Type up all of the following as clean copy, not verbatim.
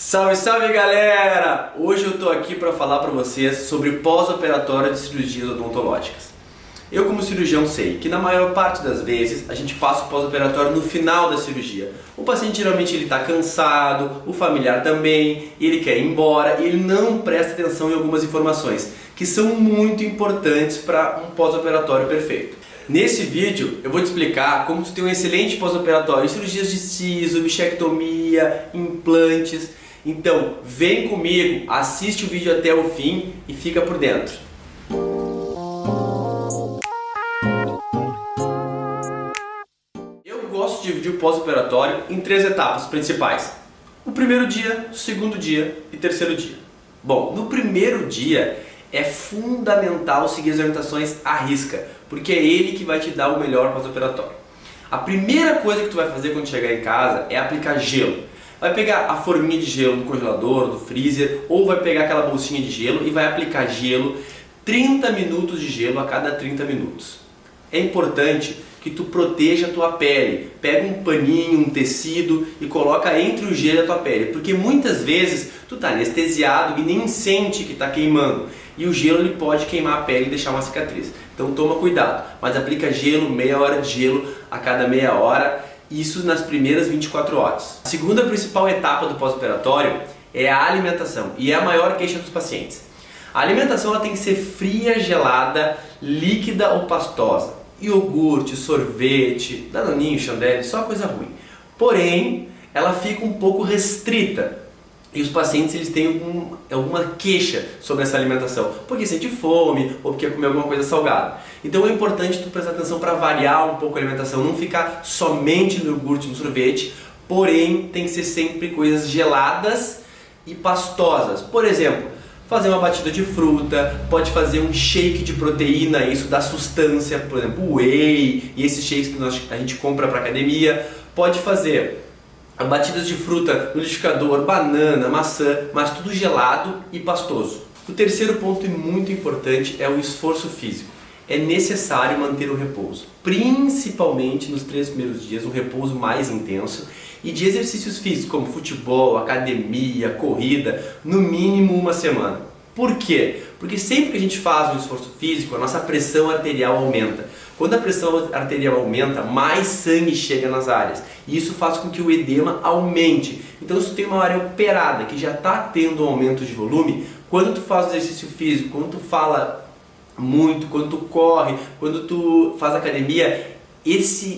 Salve, salve galera! Hoje eu tô aqui para falar para vocês sobre pós-operatório de cirurgias odontológicas. Eu como cirurgião sei que na maior parte das vezes a gente passa o pós-operatório no final da cirurgia. O paciente geralmente ele está cansado, o familiar também, ele quer ir embora e ele não presta atenção em algumas informações que são muito importantes para um pós-operatório perfeito. Nesse vídeo eu vou te explicar como tu ter um excelente pós-operatório em cirurgias de siso, bichectomia, implantes. Então vem comigo, assiste o vídeo até o fim e fica por dentro. Eu gosto de dividir o pós-operatório em 3 etapas principais. O primeiro dia, o segundo dia e terceiro dia. Bom, no primeiro dia é fundamental seguir as orientações à risca, porque é ele que vai te dar o melhor pós-operatório. A primeira coisa que tu vai fazer quando chegar em casa é aplicar gelo. Vai pegar a forminha de gelo do congelador, do freezer, ou vai pegar aquela bolsinha de gelo e vai aplicar gelo, 30 minutos de gelo a cada 30 minutos. É importante que tu proteja a tua pele. Pega um paninho, um tecido e coloca entre o gelo e a tua pele, porque muitas vezes tu tá anestesiado e nem sente que tá queimando. E o gelo ele pode queimar a pele e deixar uma cicatriz. Então toma cuidado, mas aplica gelo, meia hora de gelo a cada meia hora, isso nas primeiras 24 horas. A segunda principal etapa do pós-operatório é a alimentação e é a maior queixa dos pacientes. A alimentação ela tem que ser fria, gelada, líquida ou pastosa. Iogurte, sorvete, danoninho, chandelle, só coisa ruim. Porém, ela fica um pouco restrita. E os pacientes eles têm alguma queixa sobre essa alimentação, porque sente fome ou porque comer alguma coisa salgada. Então é importante tu prestar atenção para variar um pouco a alimentação, não ficar somente no iogurte, no sorvete, porém tem que ser sempre coisas geladas e pastosas. Por exemplo, fazer uma batida de fruta, pode fazer um shake de proteína, isso dá sustância, por exemplo, whey e esses shakes que a gente compra para academia, pode fazer batidas de fruta no liquidificador, banana, maçã, mas tudo gelado e pastoso. O terceiro ponto e muito importante é o esforço físico. É necessário manter o repouso, principalmente nos 3 primeiros dias, um repouso mais intenso e de exercícios físicos como futebol, academia, corrida, no mínimo 1 semana. Por quê? Porque sempre que a gente faz um esforço físico, a nossa pressão arterial aumenta. Quando a pressão arterial aumenta, mais sangue chega nas áreas. E isso faz com que o edema aumente. Então se tu tem uma área operada que já está tendo um aumento de volume, quando tu faz exercício físico, quando tu fala muito, quando tu corre, quando tu faz academia,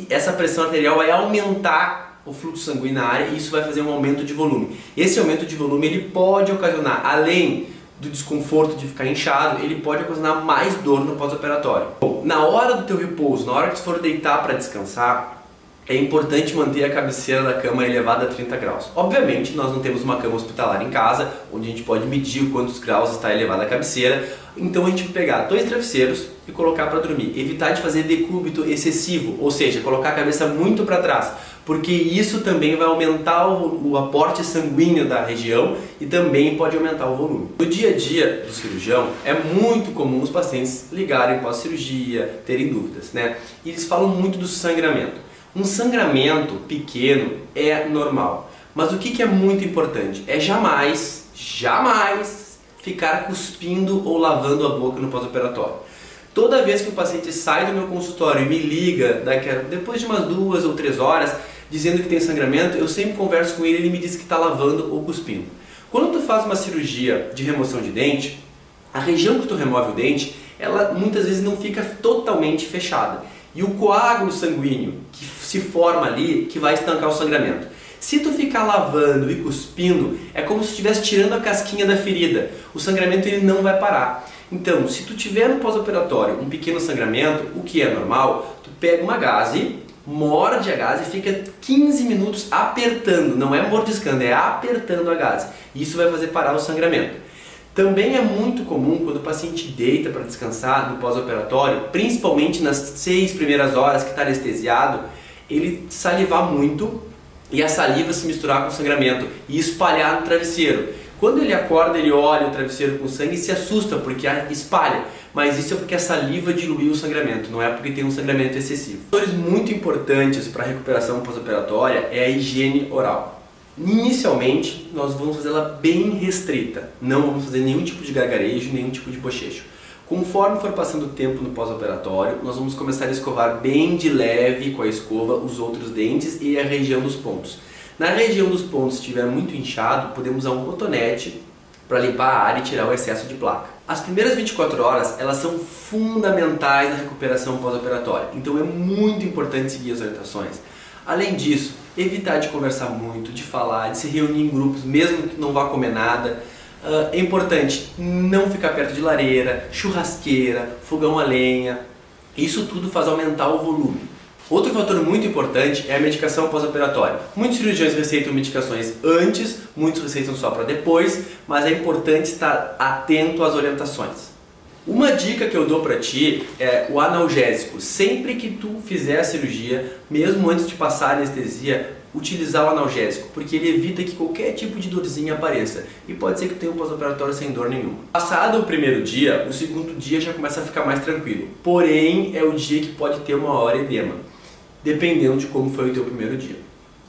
essa pressão arterial vai aumentar o fluxo sanguíneo na área e isso vai fazer um aumento de volume. Esse aumento de volume ele pode ocasionar, além do desconforto de ficar inchado, ele pode ocasionar mais dor no pós-operatório. Bom, na hora do teu repouso, na hora que tu for deitar para descansar, é importante manter a cabeceira da cama elevada a 30 graus. Obviamente, nós não temos uma cama hospitalar em casa, onde a gente pode medir quantos graus está elevada a cabeceira, então a gente vai pegar 2 travesseiros e colocar para dormir. Evitar de fazer decúbito excessivo, ou seja, colocar a cabeça muito para trás, porque isso também vai aumentar o aporte sanguíneo da região e também pode aumentar o volume. No dia a dia do cirurgião, é muito comum os pacientes ligarem pós-cirurgia, terem dúvidas, né? E eles falam muito do sangramento. Um sangramento pequeno é normal, mas o que é muito importante é jamais ficar cuspindo ou lavando a boca no pós-operatório. Toda vez que o paciente sai do meu consultório e me liga depois de umas 2 ou 3 horas dizendo que tem sangramento, eu sempre converso com ele e ele me diz que está lavando ou cuspindo. Quando tu faz uma cirurgia de remoção de dente, a região que tu remove o dente, ela muitas vezes não fica totalmente fechada. E o coágulo sanguíneo que se forma ali que vai estancar o sangramento. Se tu ficar lavando e cuspindo, é como se estivesse tirando a casquinha da ferida. O sangramento ele não vai parar. Então, se tu tiver no pós-operatório um pequeno sangramento, o que é normal, tu pega uma gaze, morde a gaze e fica 15 minutos apertando, não é mordiscando, é apertando a gaze. Isso vai fazer parar o sangramento. Também é muito comum quando o paciente deita para descansar no pós-operatório, principalmente nas 6 primeiras horas que está anestesiado, ele salivar muito e a saliva se misturar com o sangramento e espalhar no travesseiro. Quando ele acorda, ele olha o travesseiro com sangue e se assusta porque espalha, mas isso é porque a saliva diluiu o sangramento, não é porque tem um sangramento excessivo. Fatores muito importantes para a recuperação pós-operatória é a higiene oral. Inicialmente, nós vamos fazê-la bem restrita, não vamos fazer nenhum tipo de gargarejo, nenhum tipo de bochecho. Conforme for passando o tempo no pós-operatório, nós vamos começar a escovar bem de leve com a escova os outros dentes e a região dos pontos. Na região dos pontos, se estiver muito inchado, podemos usar um cotonete para limpar a área e tirar o excesso de placa. As primeiras 24 horas, elas são fundamentais na recuperação pós-operatória, então é muito importante seguir as orientações. Além disso, evitar de conversar muito, de falar, de se reunir em grupos, mesmo que não vá comer nada. É importante não ficar perto de lareira, churrasqueira, fogão a lenha. Isso tudo faz aumentar o volume. Outro fator muito importante é a medicação pós-operatória. Muitos cirurgiões receitam medicações antes, muitos receitam só para depois, mas é importante estar atento às orientações. Uma dica que eu dou para ti é o analgésico. Sempre que tu fizer a cirurgia, mesmo antes de passar a anestesia, utilizar o analgésico, porque ele evita que qualquer tipo de dorzinha apareça e pode ser que tenha um pós-operatório sem dor nenhuma. Passado o primeiro dia, o segundo dia já começa a ficar mais tranquilo, porém é o dia que pode ter uma hora edema, dependendo de como foi o teu primeiro dia.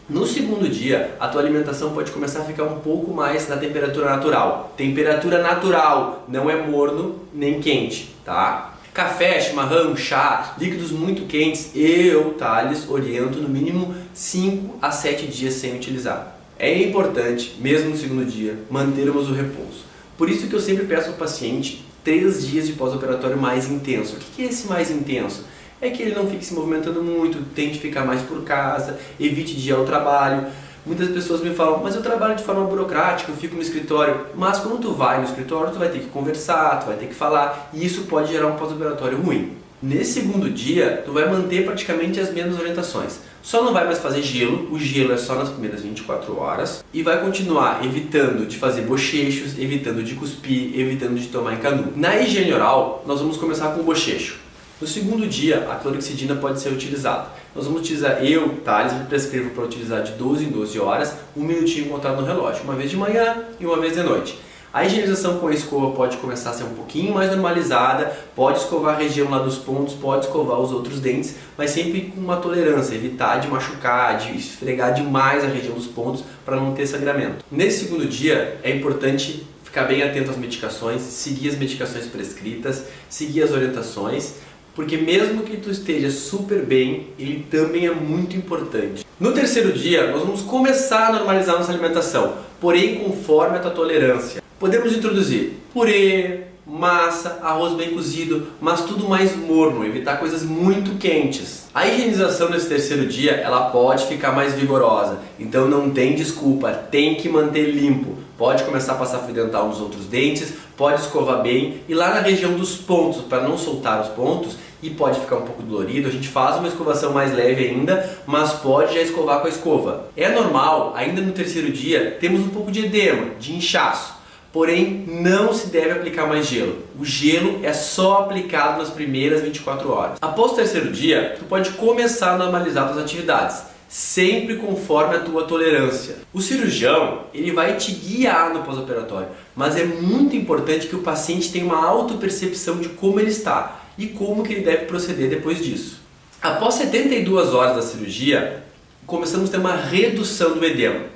No segundo dia, a tua alimentação pode começar a ficar um pouco mais na temperatura natural. Temperatura natural, não é morno nem quente, tá? Café, chimarrão, chá, líquidos muito quentes, eu, Thales, oriento no mínimo 5 a 7 dias sem utilizar. É importante, mesmo no segundo dia, mantermos o repouso. Por isso que eu sempre peço ao paciente 3 dias de pós-operatório mais intenso. O que é esse mais intenso? É que ele não fique se movimentando muito, tente ficar mais por casa, evite de ir ao trabalho. Muitas pessoas me falam, mas eu trabalho de forma burocrática, eu fico no escritório. Mas quando tu vai no escritório, tu vai ter que conversar, tu vai ter que falar, e isso pode gerar um pós-operatório ruim. Nesse segundo dia, tu vai manter praticamente as mesmas orientações. Só não vai mais fazer gelo, o gelo é só nas primeiras 24 horas. E vai continuar evitando de fazer bochechos, evitando de cuspir, evitando de tomar em canudo. Na higiene oral, nós vamos começar com o bochecho. No segundo dia, a clorexidina pode ser utilizada. Nós vamos utilizar, Thales, prescrevo para utilizar de 12 em 12 horas, 1 minutinho contado no relógio, uma vez de manhã e uma vez de noite. A higienização com a escova pode começar a ser um pouquinho mais normalizada, pode escovar a região lá dos pontos, pode escovar os outros dentes, mas sempre com uma tolerância, evitar de machucar, de esfregar demais a região dos pontos para não ter sangramento. Nesse segundo dia, é importante ficar bem atento às medicações, seguir as medicações prescritas, seguir as orientações, porque mesmo que tu esteja super bem, ele também é muito importante. No terceiro dia, nós vamos começar a normalizar nossa alimentação, porém conforme a tua tolerância. Podemos introduzir purê, massa, arroz bem cozido, mas tudo mais morno, evitar coisas muito quentes. A higienização nesse terceiro dia, ela pode ficar mais vigorosa, então não tem desculpa, tem que manter limpo. Pode começar a passar fio dental nos outros dentes, pode escovar bem e lá na região dos pontos, para não soltar os pontos e pode ficar um pouco dolorido, a gente faz uma escovação mais leve ainda, mas pode já escovar com a escova. É normal, ainda no terceiro dia, temos um pouco de edema, de inchaço, porém não se deve aplicar mais gelo. O gelo é só aplicado nas primeiras 24 horas. Após o terceiro dia, tu pode começar a normalizar suas atividades, sempre conforme a tua tolerância. O cirurgião, ele vai te guiar no pós-operatório, mas é muito importante que o paciente tenha uma autopercepção de como ele está e como que ele deve proceder depois disso. Após 72 horas da cirurgia, começamos a ter uma redução do edema.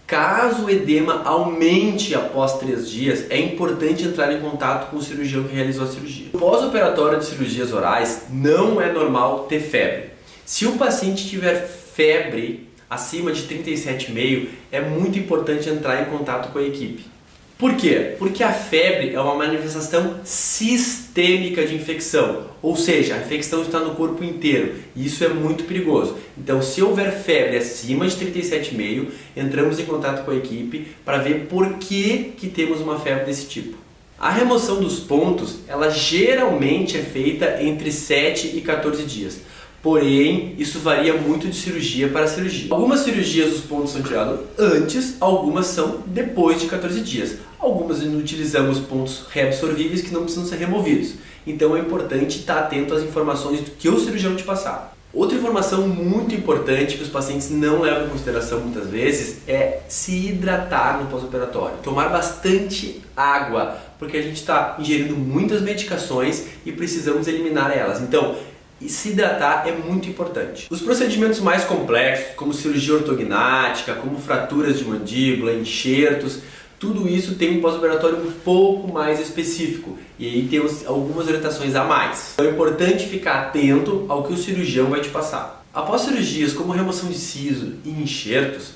Caso o edema aumente após 3 dias, é importante entrar em contato com o cirurgião que realizou a cirurgia. No pós-operatório de cirurgias orais, não é normal ter febre. Se o paciente tiver febre acima de 37,5, é muito importante entrar em contato com a equipe. Por quê? Porque a febre é uma manifestação sistêmica de infecção, ou seja, a infecção está no corpo inteiro e isso é muito perigoso. Então, se houver febre acima de 37,5, entramos em contato com a equipe para ver por que temos uma febre desse tipo. A remoção dos pontos, ela geralmente é feita entre 7 e 14 dias. Porém, isso varia muito de cirurgia para cirurgia. Algumas cirurgias os pontos são tirados antes, algumas são depois de 14 dias. Algumas utilizamos pontos reabsorvíveis que não precisam ser removidos. Então é importante estar atento às informações que o cirurgião te passar. Outra informação muito importante que os pacientes não levam em consideração muitas vezes é se hidratar no pós-operatório. Tomar bastante água, porque a gente está ingerindo muitas medicações e precisamos eliminar elas. Então, E se hidratar é muito importante. Os procedimentos mais complexos, como cirurgia ortognática, como fraturas de mandíbula, enxertos, tudo isso tem um pós-operatório um pouco mais específico e aí temos algumas orientações a mais. Então é importante ficar atento ao que o cirurgião vai te passar. Após cirurgias como remoção de siso e enxertos,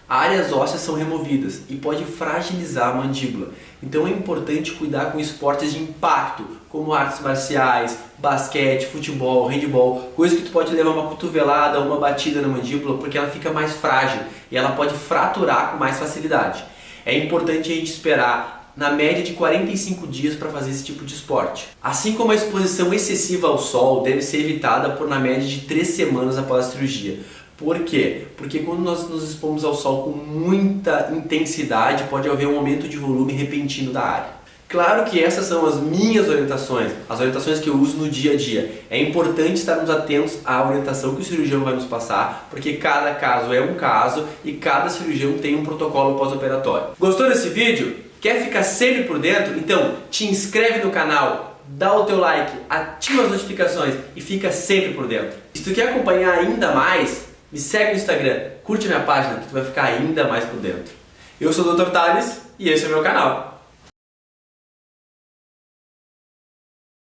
áreas ósseas são removidas e pode fragilizar a mandíbula. Então é importante cuidar com esportes de impacto, como artes marciais, basquete, futebol, handebol, coisa que tu pode levar uma cotovelada ou uma batida na mandíbula porque ela fica mais frágil e ela pode fraturar com mais facilidade. É importante a gente esperar na média de 45 dias para fazer esse tipo de esporte. Assim como a exposição excessiva ao sol deve ser evitada por na média de 3 semanas após a cirurgia. Por quê? Porque quando nós nos expomos ao sol com muita intensidade, pode haver um aumento de volume repentino da área. Claro que essas são as minhas orientações, as orientações que eu uso no dia a dia. É importante estarmos atentos à orientação que o cirurgião vai nos passar, porque cada caso é um caso e cada cirurgião tem um protocolo pós-operatório. Gostou desse vídeo? Quer ficar sempre por dentro? Então te inscreve no canal, dá o teu like, ativa as notificações e fica sempre por dentro. Se tu quer acompanhar ainda mais, me segue no Instagram, curte a minha página que tu vai ficar ainda mais por dentro. Eu sou o Dr. Thales e esse é o meu canal.